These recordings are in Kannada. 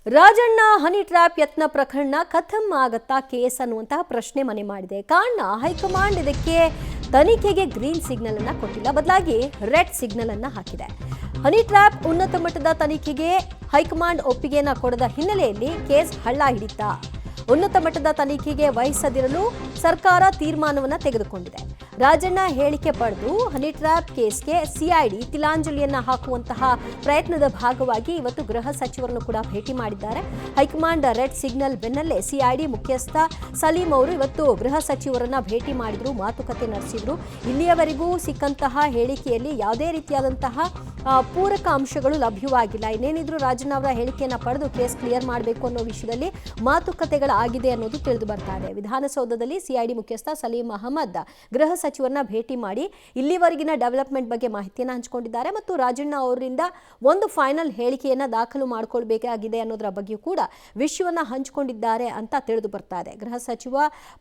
ರಾಜಣ್ಣ ಹನಿ ಟ್ರ್ಯಾಪ್ ಯತ್ನ ಪ್ರಕರಣ ಖತಮ್ ಆಗತ್ತಾ ಕೇಸ್ ಅನ್ನುವಂತಹ ಪ್ರಶ್ನೆ ಮನೆ ಮಾಡಿದೆ. ಕಾರಣ ಹೈಕಮಾಂಡ್ ಇದಕ್ಕೆ ತನಿಖೆಗೆ ಗ್ರೀನ್ ಸಿಗ್ನಲ್ ಅನ್ನ ಕೊಟ್ಟಿಲ್ಲ, ಬದಲಾಗಿ ರೆಡ್ ಸಿಗ್ನಲ್ ಅನ್ನ ಹಾಕಿದೆ. ಹನಿ ಟ್ರ್ಯಾಪ್ ಉನ್ನತ ಮಟ್ಟದ ತನಿಖೆಗೆ ಹೈಕಮಾಂಡ್ ಒಪ್ಪಿಗೆಯನ್ನ ಕೊಡದ ಹಿನ್ನೆಲೆಯಲ್ಲಿ ಕೇಸ್ ಹಳ್ಳ ಹಿಡಿತಾ. ಉನ್ನತ ಮಟ್ಟದ ತನಿಖೆಗೆ ವಹಿಸದಿರಲು ಸರ್ಕಾರ ತೀರ್ಮಾನವನ್ನು ತೆಗೆದುಕೊಂಡಿದೆ. ರಾಜಣ್ಣ ಹೇಳಿಕೆ ಪಡೆದು ಹನಿ ಟ್ರ್ಯಾಪ್ ಕೇಸ್ಗೆ ಸಿಐಡಿ ತಿಲಾಂಜಲಿಯನ್ನ ಹಾಕುವಂತಹ ಪ್ರಯತ್ನದ ಭಾಗವಾಗಿ ಇವತ್ತು ಗೃಹ ಸಚಿವರನ್ನು ಕೂಡ ಭೇಟಿ ಮಾಡಿದ್ದಾರೆ. ಹೈಕಮಾಂಡ್ ರೆಡ್ ಸಿಗ್ನಲ್ ಬೆನ್ನಲ್ಲೇ ಸಿಐಡಿ ಮುಖ್ಯಸ್ಥ ಸಲೀಂ ಅವರು ಇವತ್ತು ಗೃಹ ಸಚಿವರನ್ನ ಭೇಟಿ ಮಾಡಿದ್ರು, ಮಾತುಕತೆ ನಡೆಸಿದ್ರು. ಇಲ್ಲಿಯವರೆಗೂ ಸಿಕ್ಕಂತಹ ಹೇಳಿಕೆಯಲ್ಲಿ ಯಾವುದೇ ರೀತಿಯಾದಂತಹ ಪೂರಕ ಅಂಶಗಳು ಲಭ್ಯವಾಗಿಲ್ಲ. ಇನ್ನೇನಿದ್ರು ರಾಜಣ್ಣ ಅವರ ಹೇಳಿಕೆಯನ್ನ ಪಡೆದು ಕೇಸ್ ಕ್ಲಿಯರ್ ಮಾಡಬೇಕು ಅನ್ನೋ ವಿಷಯದಲ್ಲಿ ಮಾತುಕತೆಗಳಾಗಿದೆ ಅನ್ನೋದು ತಿಳಿದು ಬರ್ತಾ ಇದೆ. ವಿಧಾನಸೌಧದಲ್ಲಿ ಸಿಐಡಿ ಮುಖ್ಯಸ್ಥ ಸಲೀಂ ಅಹಮದ್ ಗೃಹ ಸಚಿವರನ್ನ ಭೇಟಿ ಮಾಡಿ ಇಲ್ಲಿವರೆಗಿನ ಡೆವಲಪ್ಮೆಂಟ್ ಬಗ್ಗೆ ಮಾಹಿತಿಯನ್ನು ಹಂಚಿಕೊಂಡಿದ್ದಾರೆ ಮತ್ತು ರಾಜಣ್ಣ ಅವರಿಂದ ಒಂದು ಫೈನಲ್ ಹೇಳಿಕೆಯನ್ನ ದಾಖಲು ಮಾಡಿಕೊಳ್ಬೇಕಾಗಿದೆ ಅನ್ನೋದರ ಬಗ್ಗೆಯೂ ಕೂಡ ವಿಷಯವನ್ನ ಹಂಚಿಕೊಂಡಿದ್ದಾರೆ ಅಂತ ತಿಳಿದು ಬರ್ತಾ ಇದೆ. ಗೃಹ ಸಚಿವ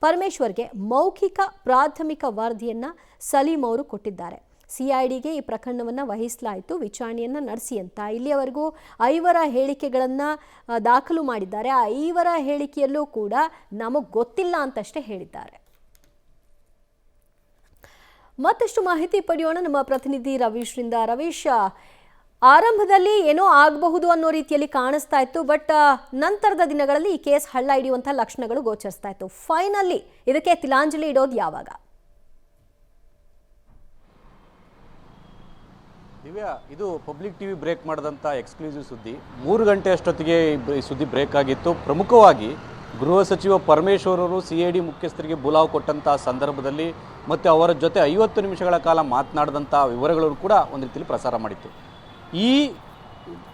ಪರಮೇಶ್ವರ್ಗೆ ಮೌಖಿಕ ಪ್ರಾಥಮಿಕ ವರದಿಯನ್ನ ಸಲೀಂ ಅವರು ಕೊಟ್ಟಿದ್ದಾರೆ. ಸಿಐಡಿಗೆ ಈ ಪ್ರಕರಣವನ್ನು ವಹಿಸಲಾಯಿತು, ವಿಚಾರಣೆಯನ್ನು ನಡೆಸಿ ಅಂತ. ಇಲ್ಲಿಯವರೆಗೂ 5 ಹೇಳಿಕೆಗಳನ್ನು ದಾಖಲು ಮಾಡಿದ್ದಾರೆ. ಆ 5 ಹೇಳಿಕೆಯಲ್ಲೂ ಕೂಡ ನಮಗೆ ಗೊತ್ತಿಲ್ಲ ಅಂತಷ್ಟೇ ಹೇಳಿದ್ದಾರೆ. ಮತ್ತಷ್ಟು ಮಾಹಿತಿ ಪಡೆಯೋಣ ನಮ್ಮ ಪ್ರತಿನಿಧಿ ರವೀಶ್ರಿಂದ. ರವೀಶ್, ಆರಂಭದಲ್ಲಿ ಏನೋ ಆಗಬಹುದು ಅನ್ನೋ ರೀತಿಯಲ್ಲಿ ಕಾಣಿಸ್ತಾ ಇತ್ತು, ಬಟ್ ನಂತರದ ದಿನಗಳಲ್ಲಿ ಈ ಕೇಸ್ ಹಳ್ಳ ಹಿಡಿಯುವಂತಹ ಲಕ್ಷಣಗಳು ಗೋಚರಿಸ್ತಾ ಇತ್ತು. ಫೈನಲಿ ಇದಕ್ಕೆ ತಿಲಾಂಜಲಿ ಇಡೋದು ಯಾವಾಗ? ದಿವ್ಯಾ, ಇದು ಪಬ್ಲಿಕ್ ಟಿವಿ ಬ್ರೇಕ್ ಮಾಡಿದಂಥ ಎಕ್ಸ್ಕ್ಲೂಸಿವ್ ಸುದ್ದಿ. 3 ಗಂಟೆ ಅಷ್ಟೊತ್ತಿಗೆ ಈ ಸುದ್ದಿ ಬ್ರೇಕ್ ಆಗಿತ್ತು. ಪ್ರಮುಖವಾಗಿ ಗೃಹ ಸಚಿವ ಪರಮೇಶ್ವರ್ ಅವರು ಸಿಐಡಿ ಮುಖ್ಯಸ್ಥರಿಗೆ ಬುಲಾವ್ ಕೊಟ್ಟಂಥ ಸಂದರ್ಭದಲ್ಲಿ ಮತ್ತು ಅವರ ಜೊತೆ 50 ನಿಮಿಷಗಳ ಕಾಲ ಮಾತನಾಡಿದಂಥ ವಿವರಗಳನ್ನು ಕೂಡ ಒಂದು ರೀತಿಯಲ್ಲಿ ಪ್ರಸಾರ ಮಾಡಿತ್ತು. ಈ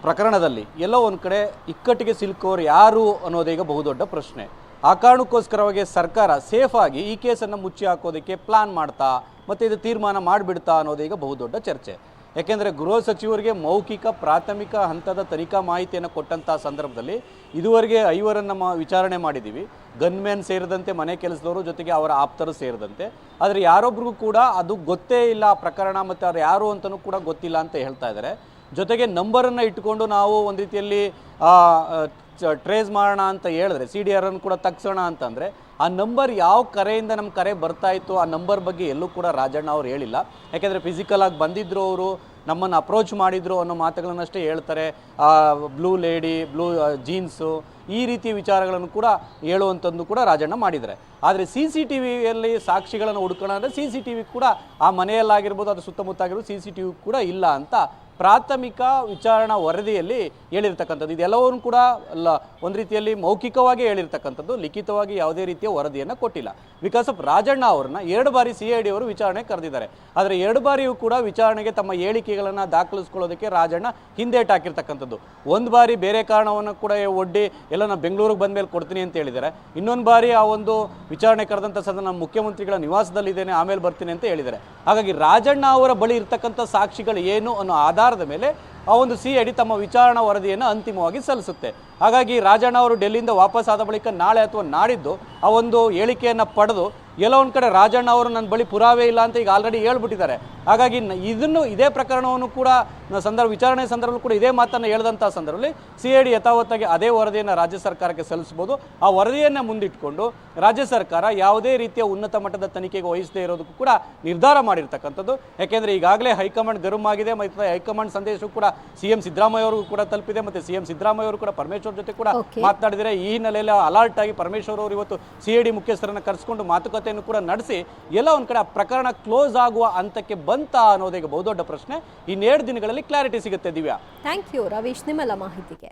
ಪ್ರಕರಣದಲ್ಲಿ ಎಲ್ಲೋ ಒಂದು ಕಡೆ ಇಕ್ಕಟ್ಟಿಗೆ ಸಿಲುಕೋರು ಯಾರು ಅನ್ನೋದೇ ಈಗ ಬಹುದೊಡ್ಡ ಪ್ರಶ್ನೆ. ಆ ಕಾರಣಕ್ಕೋಸ್ಕರವಾಗಿ ಸರ್ಕಾರ ಸೇಫಾಗಿ ಈ ಕೇಸನ್ನು ಮುಚ್ಚಿ ಹಾಕೋದಕ್ಕೆ ಪ್ಲಾನ್ ಮಾಡ್ತಾ ಮತ್ತು ಇದು ತೀರ್ಮಾನ ಮಾಡಿಬಿಡ್ತಾ ಅನ್ನೋದೇ ಈಗ ಬಹುದೊಡ್ಡ ಚರ್ಚೆ. ಯಾಕೆಂದರೆ ಗೃಹ ಸಚಿವರಿಗೆ ಮೌಖಿಕ ಪ್ರಾಥಮಿಕ ಹಂತದ ತನಿಖಾ ಮಾಹಿತಿಯನ್ನು ಕೊಟ್ಟಂಥ ಸಂದರ್ಭದಲ್ಲಿ ಇದುವರೆಗೆ 5 ವಿಚಾರಣೆ ಮಾಡಿದ್ದೀವಿ, ಗನ್ಮ್ಯಾನ್ ಸೇರಿದಂತೆ, ಮನೆ ಕೆಲಸದವರು, ಜೊತೆಗೆ ಅವರ ಆಪ್ತರು ಸೇರಿದಂತೆ. ಆದರೆ ಯಾರೊಬ್ರಿಗೂ ಕೂಡ ಅದು ಗೊತ್ತೇ ಇಲ್ಲ ಆ ಪ್ರಕರಣ, ಮತ್ತು ಅವ್ರು ಯಾರು ಅಂತಲೂ ಕೂಡ ಗೊತ್ತಿಲ್ಲ ಅಂತ ಹೇಳ್ತಾ ಇದ್ದಾರೆ. ಜೊತೆಗೆ ನಂಬರನ್ನು ಇಟ್ಕೊಂಡು ನಾವು ಒಂದು ರೀತಿಯಲ್ಲಿ ಟ್ರೇಸ್ ಮಾಡೋಣ ಅಂತ ಹೇಳಿದ್ರೆ, CDR ಕೂಡ ತಗ್ಸೋಣ ಅಂತಂದರೆ ಆ ನಂಬರ್ ಯಾವ ಕರೆಯಿಂದ ನಮ್ಮ ಕರೆ ಬರ್ತಾ ಇತ್ತು ಆ ನಂಬರ್ ಬಗ್ಗೆ ಎಲ್ಲೂ ಕೂಡ ರಾಜಣ್ಣ ಅವ್ರು ಹೇಳಿಲ್ಲ. ಯಾಕೆಂದರೆ ಫಿಸಿಕಲಾಗಿ ಬಂದಿದ್ದರು, ಅವರು ನಮ್ಮನ್ನು ಅಪ್ರೋಚ್ ಮಾಡಿದ್ರು ಅನ್ನೋ ಮಾತುಗಳನ್ನಷ್ಟೇ ಹೇಳ್ತಾರೆ. ಬ್ಲೂ ಲೇಡಿ, ಬ್ಲೂ ಜೀನ್ಸು, ಈ ರೀತಿಯ ವಿಚಾರಗಳನ್ನು ಕೂಡ ಹೇಳುವಂಥದ್ದು ಕೂಡ ರಾಜಣ್ಣ ಮಾಡಿದ್ದಾರೆ. ಆದರೆ CCTVಯಲ್ಲಿ ಸಾಕ್ಷಿಗಳನ್ನು ಹುಡ್ಕೋಣ ಅಂದರೆ CCTV ಕೂಡ ಆ ಮನೆಯಲ್ಲಾಗಿರ್ಬೋದು, ಅದು ಸುತ್ತಮುತ್ತ ಆಗಿರ್ಬೋದು, CCTV ಕೂಡ ಇಲ್ಲ ಅಂತ ಪ್ರಾಥಮಿಕ ವಿಚಾರಣಾ ವರದಿಯಲ್ಲಿ ಹೇಳಿರ್ತಕ್ಕಂಥದ್ದು. ಇದೆಲ್ಲವನ್ನೂ ಕೂಡ ಒಂದು ರೀತಿಯಲ್ಲಿ ಮೌಖಿಕವಾಗಿ ಹೇಳಿರ್ತಕ್ಕಂಥದ್ದು, ಲಿಖಿತವಾಗಿ ಯಾವುದೇ ರೀತಿಯ ವರದಿಯನ್ನು ಕೊಟ್ಟಿಲ್ಲ. ಬಿಕಾಸ್ ಆಫ್ ರಾಜಣ್ಣ ಅವ್ರನ್ನ 2 ಬಾರಿ CID ಅವರು ವಿಚಾರಣೆ ಕರೆದಿದ್ದಾರೆ. ಆದರೆ 2 ಬಾರಿಯೂ ಕೂಡ ವಿಚಾರಣೆಗೆ ತಮ್ಮ ಹೇಳಿಕೆಗಳನ್ನು ದಾಖಲಿಸ್ಕೊಳ್ಳೋದಕ್ಕೆ ರಾಜಣ್ಣ ಹಿಂದೇಟು ಹಾಕಿರ್ತಕ್ಕಂಥದ್ದು. 1 ಬಾರಿ ಬೇರೆ ಕಾರಣವನ್ನು ಕೂಡ ಒಡ್ಡಿ ಎಲ್ಲ ನಾನು ಬೆಂಗಳೂರಿಗೆ ಬಂದ ಮೇಲೆ ಕೊಡ್ತೀನಿ ಅಂತ ಹೇಳಿದ್ದಾರೆ. ಇನ್ನೊಂದು ಬಾರಿ ಆ ಒಂದು ವಿಚಾರಣೆ ಕರೆದಂಥ ಸಂದರ್ಭ ನಾನು ಮುಖ್ಯಮಂತ್ರಿಗಳ ನಿವಾಸದಲ್ಲಿದ್ದೇನೆ, ಆಮೇಲೆ ಬರ್ತೀನಿ ಅಂತ ಹೇಳಿದ್ದಾರೆ. ಹಾಗಾಗಿ ರಾಜಣ್ಣ ಅವರ ಬಳಿ ಇರ್ತಕ್ಕಂಥ ಸಾಕ್ಷಿಗಳು ಏನು ಅನ್ನೋ ಆಧಾರದ ಮೇಲೆ ಆ ಒಂದು CID ತಮ್ಮ ವಿಚಾರಣಾ ವರದಿಯನ್ನು ಅಂತಿಮವಾಗಿ ಸಲ್ಲಿಸುತ್ತೆ. ಹಾಗಾಗಿ ರಾಜಣ್ಣ ಅವರು ಡೆಲ್ಲಿಯಿಂದ ವಾಪಸ್ ಆದ ಬಳಿಕ ನಾಳೆ ಅಥವಾ ನಾಡಿದ್ದು ಆ ಒಂದು ಹೇಳಿಕೆಯನ್ನು ಪಡೆದು ಎಲ್ಲೋ ಒಂದು ಕಡೆ ರಾಜಣ್ಣ ಅವರು ನನ್ನ ಬಳಿ ಪುರಾವೆ ಇಲ್ಲ ಅಂತ ಈಗ ಆಲ್ರೆಡಿ ಹೇಳ್ಬಿಟ್ಟಿದ್ದಾರೆ. ಹಾಗಾಗಿ ಇದೇ ಪ್ರಕರಣವನ್ನು ಕೂಡ ವಿಚಾರಣೆ ಸಂದರ್ಭದಲ್ಲಿ ಕೂಡ ಇದೇ ಮಾತನ್ನು ಹೇಳಿದಂಥ ಸಂದರ್ಭದಲ್ಲಿ CID ಯಥಾವತ್ತಾಗಿ ಅದೇ ವರದಿಯನ್ನು ರಾಜ್ಯ ಸರ್ಕಾರಕ್ಕೆ ಸಲ್ಲಿಸ್ಬೋದು. ಆ ವರದಿಯನ್ನು ಮುಂದಿಟ್ಕೊಂಡು ರಾಜ್ಯ ಸರ್ಕಾರ ಯಾವುದೇ ರೀತಿಯ ಉನ್ನತ ಮಟ್ಟದ ತನಿಖೆಗೆ ವಹಿಸದೇ ಇರೋದಕ್ಕೂ ಕೂಡ ನಿರ್ಧಾರ ಮಾಡಿರ್ತಕ್ಕಂಥದ್ದು. ಯಾಕೆಂದರೆ ಈಗಾಗಲೇ ಹೈಕಮಾಂಡ್ ಗರಂ ಆಗಿದೆ, ಮತ್ತು ಹೈಕಮಾಂಡ್ ಸಂದೇಶವು ಕೂಡ CM ಸಿದ್ದರಾಮಯ್ಯ ಅವರಿಗೂ ಕೂಡ ತಲುಪಿದೆ, ಮತ್ತು CM ಸಿದ್ದರಾಮಯ್ಯ ಅವರು ಕೂಡ ಪರಮೇಶ್ವರ್ ಜೊತೆ ಕೂಡ ಮಾತನಾಡಿದರೆ. ಈ ಹಿನ್ನೆಲೆಯಲ್ಲಿ ಅಲರ್ಟ್ ಆಗಿ ಪರಮೇಶ್ವರ್ ಅವರು ಇವತ್ತು CID ಮುಖ್ಯಸ್ಥರನ್ನು ಕರೆಸಿಕೊಂಡು ಮಾತುಕತೆಯನ್ನು ಕೂಡ ನಡೆಸಿ ಎಲ್ಲ ಒಂದು ಕಡೆ ಆ ಪ್ರಕರಣ ಕ್ಲೋಸ್ ಆಗುವ ಹಂತಕ್ಕೆ ಬಂತ ಅನ್ನೋದೇ ಬಹುದೊಡ್ಡ ಪ್ರಶ್ನೆ. ಈ 2 ದಿನಗಳಲ್ಲಿ ಕ್ಲಾರಿಟಿ ಸಿಗುತ್ತೆ. ದಿವ್ಯಾ, ಥ್ಯಾಂಕ್ ಯು ರವೀಶ್ ನಿಮ್ಮೆಲ್ಲ ಮಾಹಿತಿಗೆ.